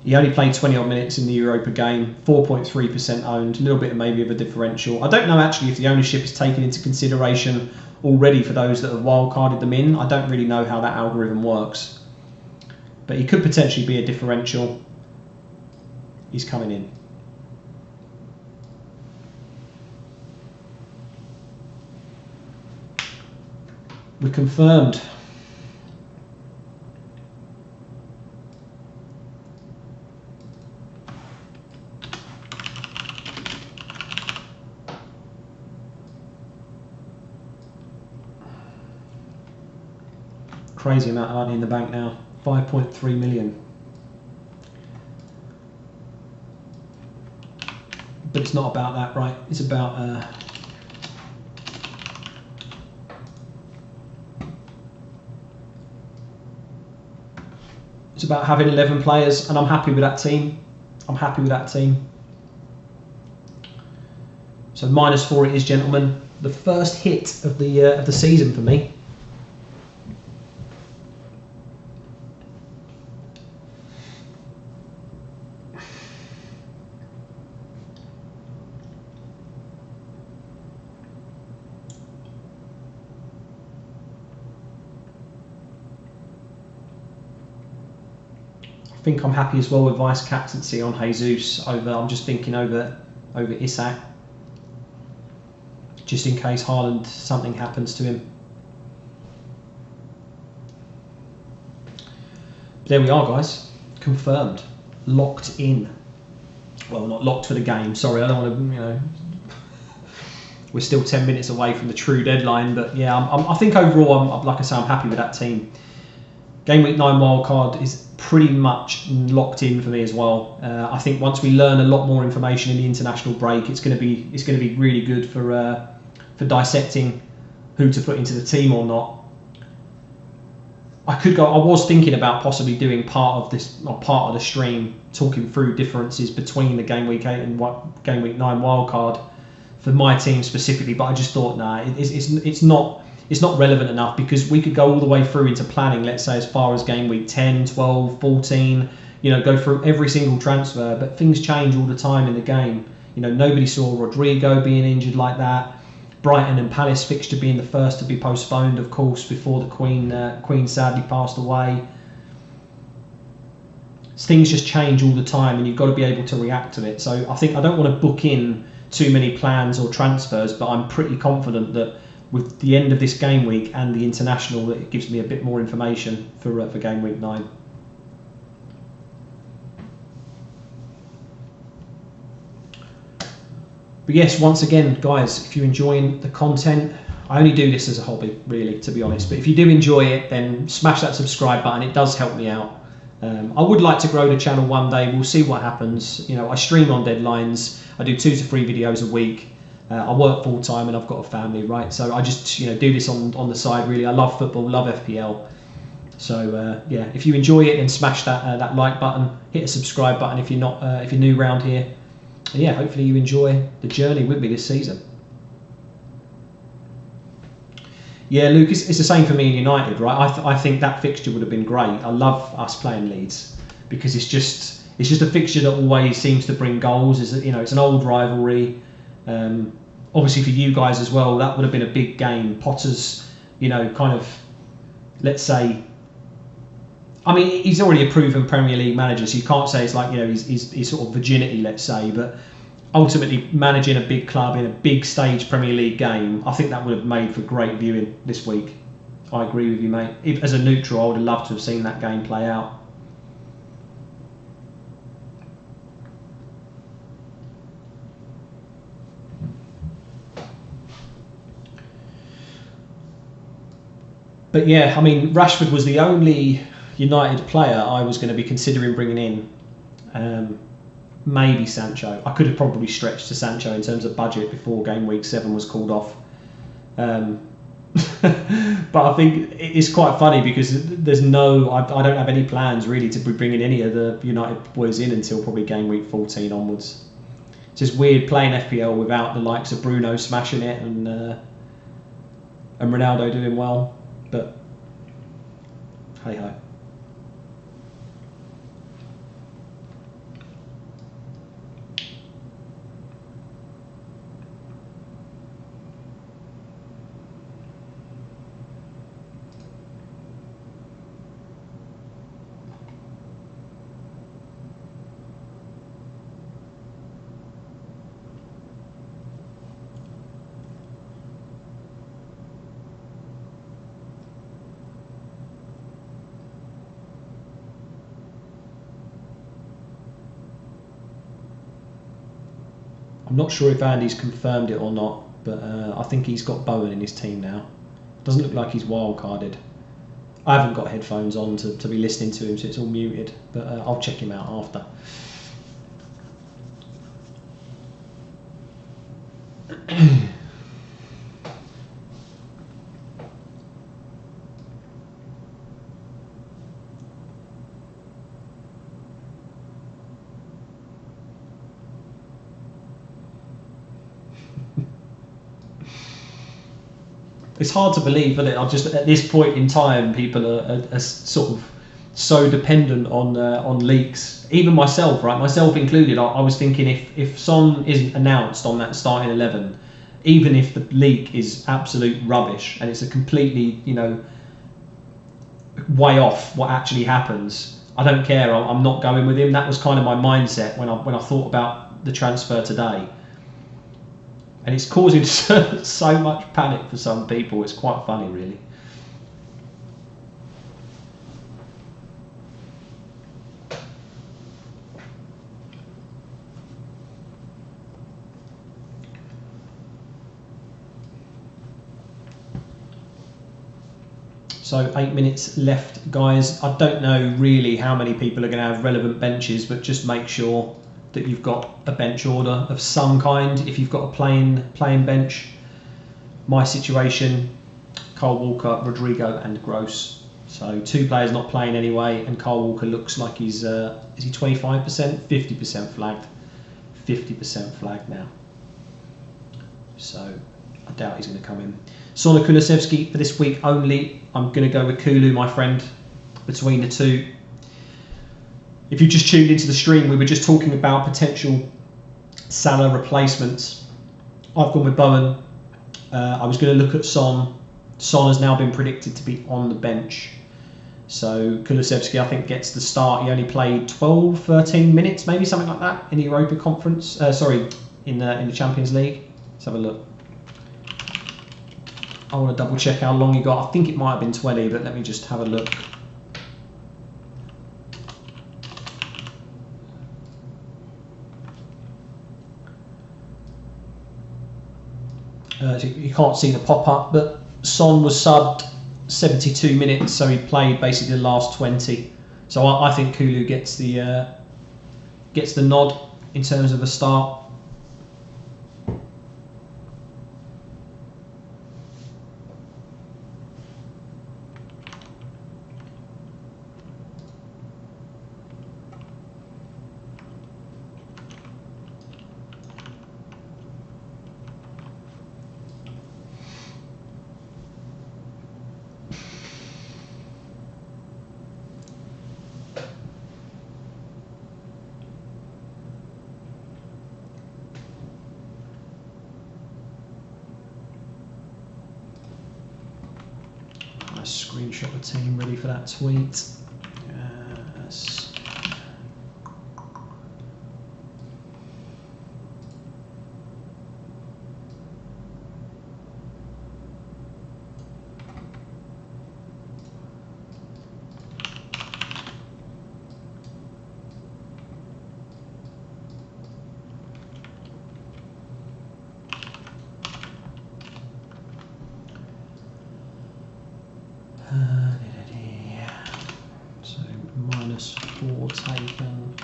He only played 20 odd minutes in the Europa game, 4.3% owned, a little bit maybe of a differential. I don't know actually if the ownership is taken into consideration already for those that have wildcarded them in. I don't really know how that algorithm works. But he could potentially be a differential. He's coming in. We're confirmed. Crazy amount of money in the bank now, 5.3 million. But it's not about that, right? It's about it's about having 11 players, and I'm happy with that team. I'm happy with that team. So -4 it is, gentlemen. The first hit of the season for me. I think I'm happy as well with vice captaincy on Jesus over. I'm just thinking over Isak, just in case Haaland something happens to him. There we are, guys. Confirmed, locked in. Well, not locked for the game. Sorry, I don't want to. You know, we're still 10 minutes away from the true deadline, but yeah, I think overall, like I say, I'm happy with that team. Game week 9 wildcard is pretty much locked in for me as well. I think once we learn a lot more information in the international break, it's going to be really good for dissecting who to put into the team or not. I was thinking about possibly doing part of the stream talking through differences between the game week 8 and game week 9 wildcard for my team specifically, but I just thought, nah, it's not relevant enough, because we could go all the way through into planning, let's say as far as game week 10, 12, 14, go through every single transfer, but things change all the time in the game. Nobody saw Rodrigo being injured like that. Brighton and Palace fixture being the first to be postponed, of course, before the Queen sadly passed away. Things just change all the time, and you've got to be able to react to it. So I think I don't want to book in too many plans or transfers, but I'm pretty confident that with the end of this game week and the international, that it gives me a bit more information for game week 9. But yes, once again, guys, if you're enjoying the content, I only do this as a hobby, really, to be honest. But if you do enjoy it, then smash that subscribe button. It does help me out. I would like to grow the channel one day. We'll see what happens. I stream on deadlines. I do 2 to 3 videos a week. I work full time and I've got a family, right? So I just do this on the side. Really, I love football, love FPL. So yeah, if you enjoy it, then smash that like button, hit a subscribe button if you're new around here. And yeah, hopefully you enjoy the journey with me this season. Yeah, Luke, it's the same for me in United, right? I think that fixture would have been great. I love us playing Leeds because it's just a fixture that always seems to bring goals. It's an old rivalry. Obviously for you guys as well, that would have been a big game. Potter's, kind of, let's say, I mean, he's already a proven Premier League manager, so you can't say it's like, he's sort of virginity, let's say, but ultimately managing a big club in a big stage Premier League game, I think that would have made for great viewing this week. I agree with you, mate. As a neutral, I would have loved to have seen that game play out. But yeah, I mean, Rashford was the only United player I was going to be considering bringing in. Maybe Sancho. I could have probably stretched to Sancho in terms of budget before game week 7 was called off. But I think it's quite funny because there's no, I don't have any plans really to be bringing any of the United boys in until probably game week 14 onwards. It's just weird playing FPL without the likes of Bruno smashing it and Ronaldo doing well, but hey ho. I'm not sure if Andy's confirmed it or not, but I think he's got Bowen in his team now. Doesn't look like he's wildcarded. I haven't got headphones on to be listening to him, so it's all muted, but I'll check him out after. It's hard to believe, isn't it? I'm just at this point in time, people are sort of so dependent on leaks. Even myself, right? Myself included. I was thinking if Son isn't announced on that starting 11, even if the leak is absolute rubbish and it's a completely, way off what actually happens, I don't care. I'm not going with him. That was kind of my mindset when I thought about the transfer today. And it's causing so much panic for some people. It's quite funny, really. So 8 minutes left, guys. I don't know really how many people are going to have relevant benches, but just make sure that you've got a bench order of some kind. If you've got a playing bench, my situation, Kyle Walker, Rodrigo and Gross. So 2 players not playing anyway, and Kyle Walker looks like he's, is he 25%? 50% flagged. 50% flagged now. So I doubt he's going to come in. Sona Kulusevski for this week only. I'm going to go with Kulu, my friend, between the two. If you just tuned into the stream, we were just talking about potential Salah replacements. I've gone with Bowen. I was going to look at Son. Son has now been predicted to be on the bench. So Kulusevski, I think, gets the start. He only played 12, 13 minutes, maybe something like that, in the Europa Conference. In the Champions League. Let's have a look. I want to double check how long he got. I think it might have been 20, but let me just have a look. You can't see the pop-up, but Son was subbed 72 minutes, so he played basically the last 20. So I think Kulu gets the nod in terms of a start. Screenshot the team ready for that tweet. Yes. So -4 taken.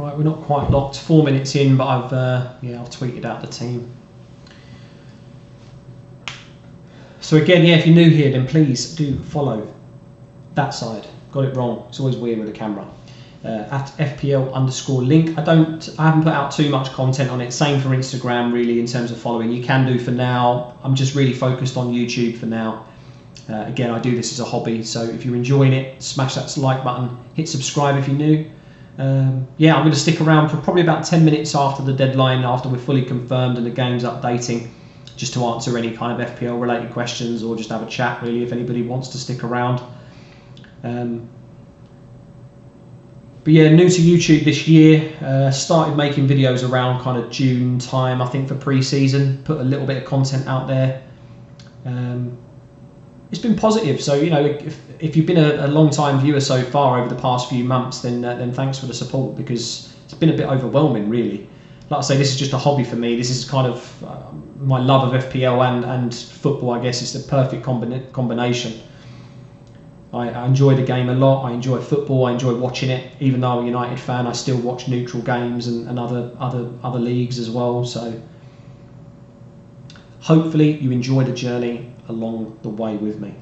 Right, we're not quite locked. 4 minutes in, but I've tweeted out the team. So again, yeah, if you're new here, then please do follow that side. Got it wrong. It's always weird with the camera. At FPL_link. I haven't put out too much content on it. Same for Instagram, really, in terms of following. You can do for now. I'm just really focused on YouTube for now. Again, I do this as a hobby, so if you're enjoying it, smash that like button. Hit subscribe if you're new. Yeah, I'm going to stick around for probably about 10 minutes after the deadline, after we're fully confirmed and the game's updating, just to answer any kind of FPL related questions or just have a chat, really, if anybody wants to stick around. But yeah, new to YouTube this year, started making videos around kind of June time, I think, for pre-season, put a little bit of content out there. It's been positive, so you know, if you've been a long time viewer so far over the past few months, then thanks for the support, because it's been a bit overwhelming, really. Like I say, this is just a hobby for me. This is kind of my love of FPL and football. I guess it's the perfect combination. I enjoy the game a lot. I enjoy football. I enjoy watching it. Even though I'm a United fan, I still watch neutral games and other leagues as well. So hopefully you enjoy the journey along the way with me.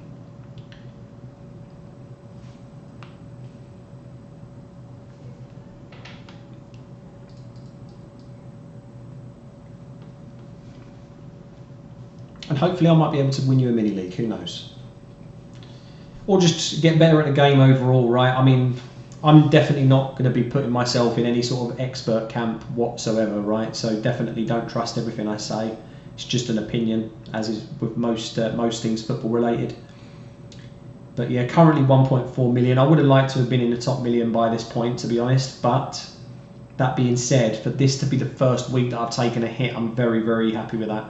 And hopefully I might be able to win you a mini league, who knows? Or just get better at the game overall, right? I mean, I'm definitely not going to be putting myself in any sort of expert camp whatsoever, right? So definitely don't trust everything I say. It's just an opinion, as is with most things football related. But yeah, currently 1.4 million. I would have liked to have been in the top million by this point, to be honest. But that being said, for this to be the first week that I've taken a hit, I'm very, very happy with that.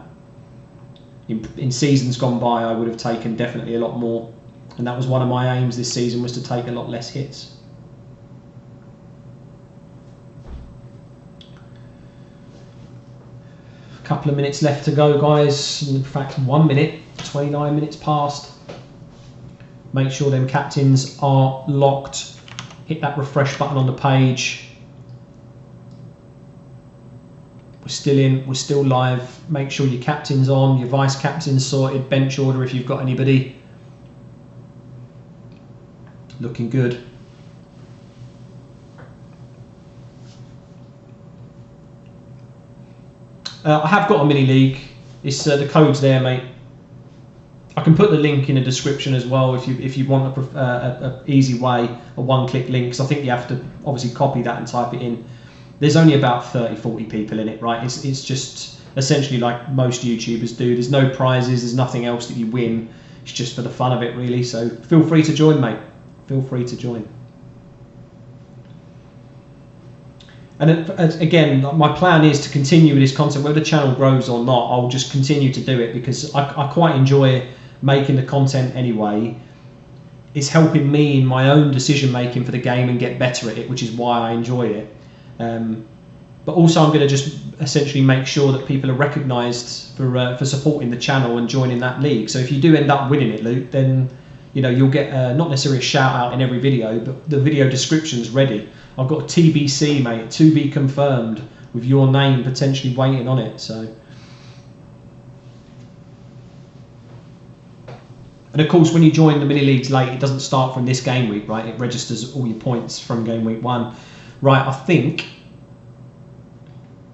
In seasons gone by, I would have taken definitely a lot more. And that was one of my aims this season, was to take a lot less hits. Couple of minutes left to go, guys. In fact, 1 minute, 29 minutes past. Make sure them captains are locked. Hit that refresh button on the page. We're still in, we're still live. Make sure your captain's on, your vice captain's sorted, bench order if you've got anybody. Looking good. I have got a mini league. It's the code's there, mate. I can put the link in the description as well if you want a easy way, a one-click link. Because I think you have to obviously copy that and type it in. There's only about 30-40 people in it, right? It's just essentially like most YouTubers do. There's no prizes. There's nothing else that you win. It's just for the fun of it, really. So feel free to join, mate. Feel free to join. And again, my plan is to continue with this content, whether the channel grows or not. I'll just continue to do it because I quite enjoy making the content anyway. It's helping me in my own decision making for the game and get better at it, which is why I enjoy it. But also I'm going to just essentially make sure that people are recognised for supporting the channel and joining that league. So if you do end up winning it, Luke, then you know you'll get not necessarily a shout out in every video, but the video description's ready. I've got a TBC, mate, to be confirmed, with your name potentially waiting on it. So, and of course, when you join the mini leagues late, it doesn't start from this game week, right? It registers all your points from game week 1. Right, I think.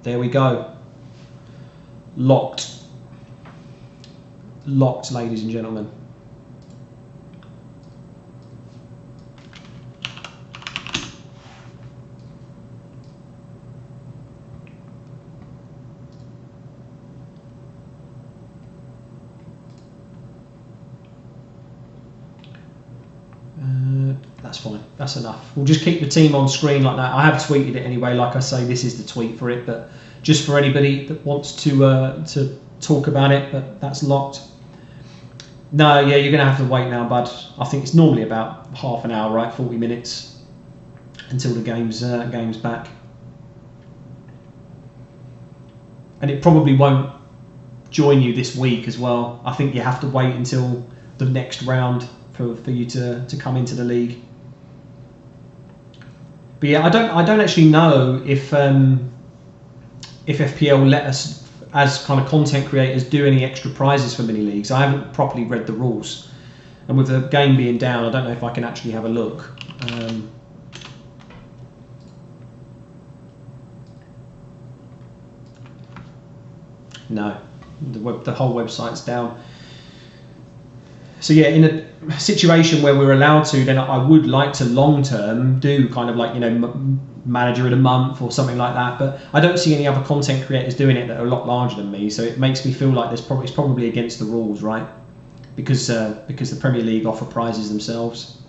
There we go. Locked. Locked, ladies and gentlemen. That's fine, that's enough. We'll just keep the team on screen like that. I have tweeted it anyway, like I say, this is the tweet for it, but just for anybody that wants to talk about it, but that's locked. No, yeah, you're going to have to wait now, bud. I think it's normally about half an hour, right, 40 minutes until the game's back. And it probably won't join you this week as well. I think you have to wait until the next round for you to come into the league. But yeah, I don't actually know if FPL let us, as kind of content creators, do any extra prizes for mini leagues. I haven't properly read the rules, and with the game being down, I don't know if I can actually have a look. No, the whole website's down. So yeah, in a situation where we're allowed to, then I would like to long term do kind of like, you know, manager of the month or something like that. But I don't see any other content creators doing it that are a lot larger than me. So it makes me feel like it's probably against the rules, right? Because the Premier League offer prizes themselves.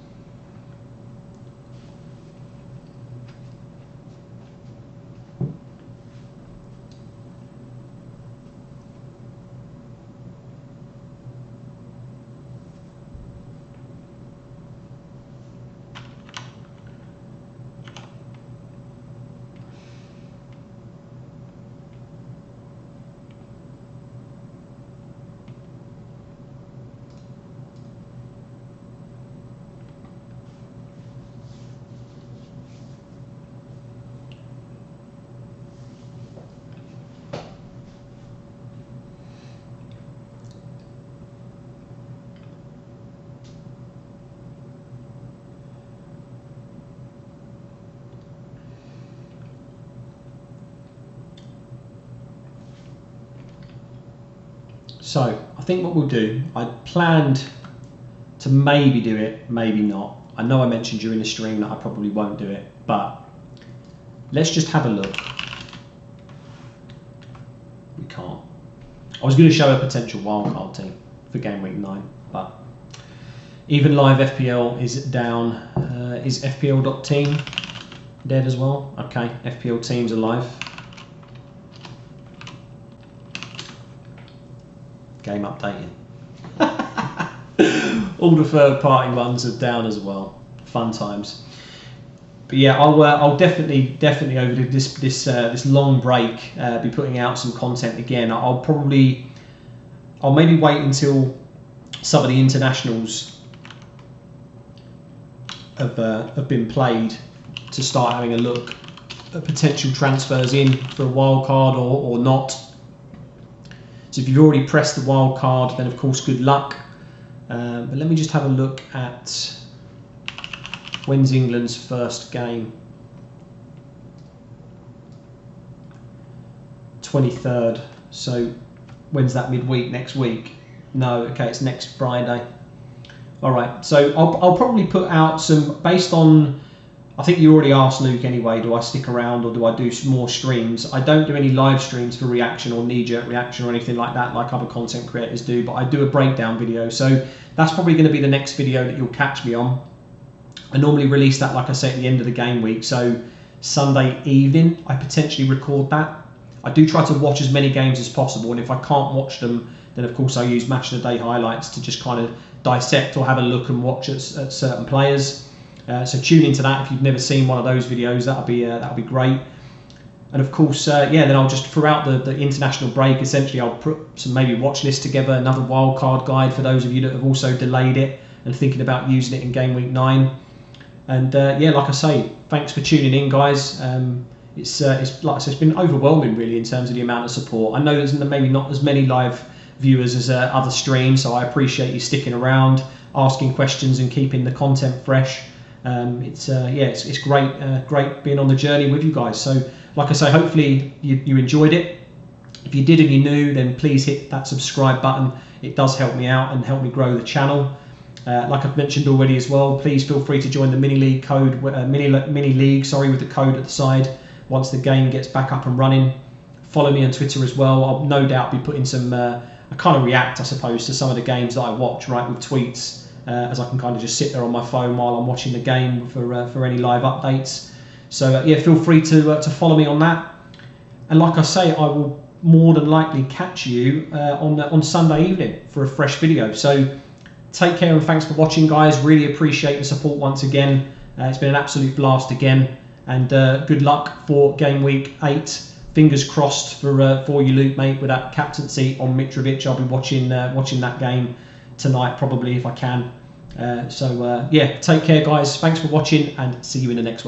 So I think what we'll do, I planned to maybe do it, maybe not. I know I mentioned during the stream that I probably won't do it, but let's just have a look. We can't. I was going to show a potential wildcard team for game week 9, but even live FPL is down. Is FPL.team dead as well? Okay, FPL teams are live. Game updating. All the third-party ones are down as well. Fun times. But yeah, I'll definitely over this long break be putting out some content again. I'll maybe wait until some of the internationals have been played to start having a look at potential transfers in for a wild card or not. So if you've already pressed the wild card, then of course good luck. But let me just have a look at when's England's first game. 23rd. So when's that midweek? Next week? No. Okay, it's next Friday. All right. So I'll probably put out some based on. I think you already asked Luke anyway, do I stick around or do I do some more streams? I don't do any live streams for reaction or knee-jerk reaction or anything like that like other content creators do, but I do a breakdown video. So that's probably going to be the next video that you'll catch me on. I normally release that, like I say, at the end of the game week. So Sunday evening, I potentially record that. I do try to watch as many games as possible, and if I can't watch them, then of course I use Match of the Day highlights to just kind of dissect or have a look and watch at certain players. So tune into that if you've never seen one of those videos. That'll be great. And of course, then I'll just throughout the international break, essentially I'll put some maybe watch lists together, another wildcard guide for those of you that have also delayed it and thinking about using it in game week 9. And like I say, thanks for tuning in, guys. It's like I said, it's been overwhelming really in terms of the amount of support. I know there's maybe not as many live viewers as other streams, so I appreciate you sticking around, asking questions, and keeping the content fresh. It's great being on the journey with you guys. So like I say, hopefully you enjoyed it. If you did and you're new, then please hit that subscribe button. It does help me out and help me grow the channel. Like I've mentioned already as well, please feel free to join the mini league with the code at the side once the game gets back up and running. Follow me on Twitter as well. I'll no doubt be putting some I kind of react, I suppose, to some of the games that I watch, right, with tweets. As I can kind of just sit there on my phone while I'm watching the game for any live updates. So feel free to follow me on that. And like I say, I will more than likely catch you on Sunday evening for a fresh video. So take care and thanks for watching, guys. Really appreciate the support once again. It's been an absolute blast again. And good luck for game week 8. Fingers crossed for you, Luke, mate, with that captaincy on Mitrovic. I'll be watching that game tonight probably if I can. Take care, guys. Thanks for watching and see you in the next one.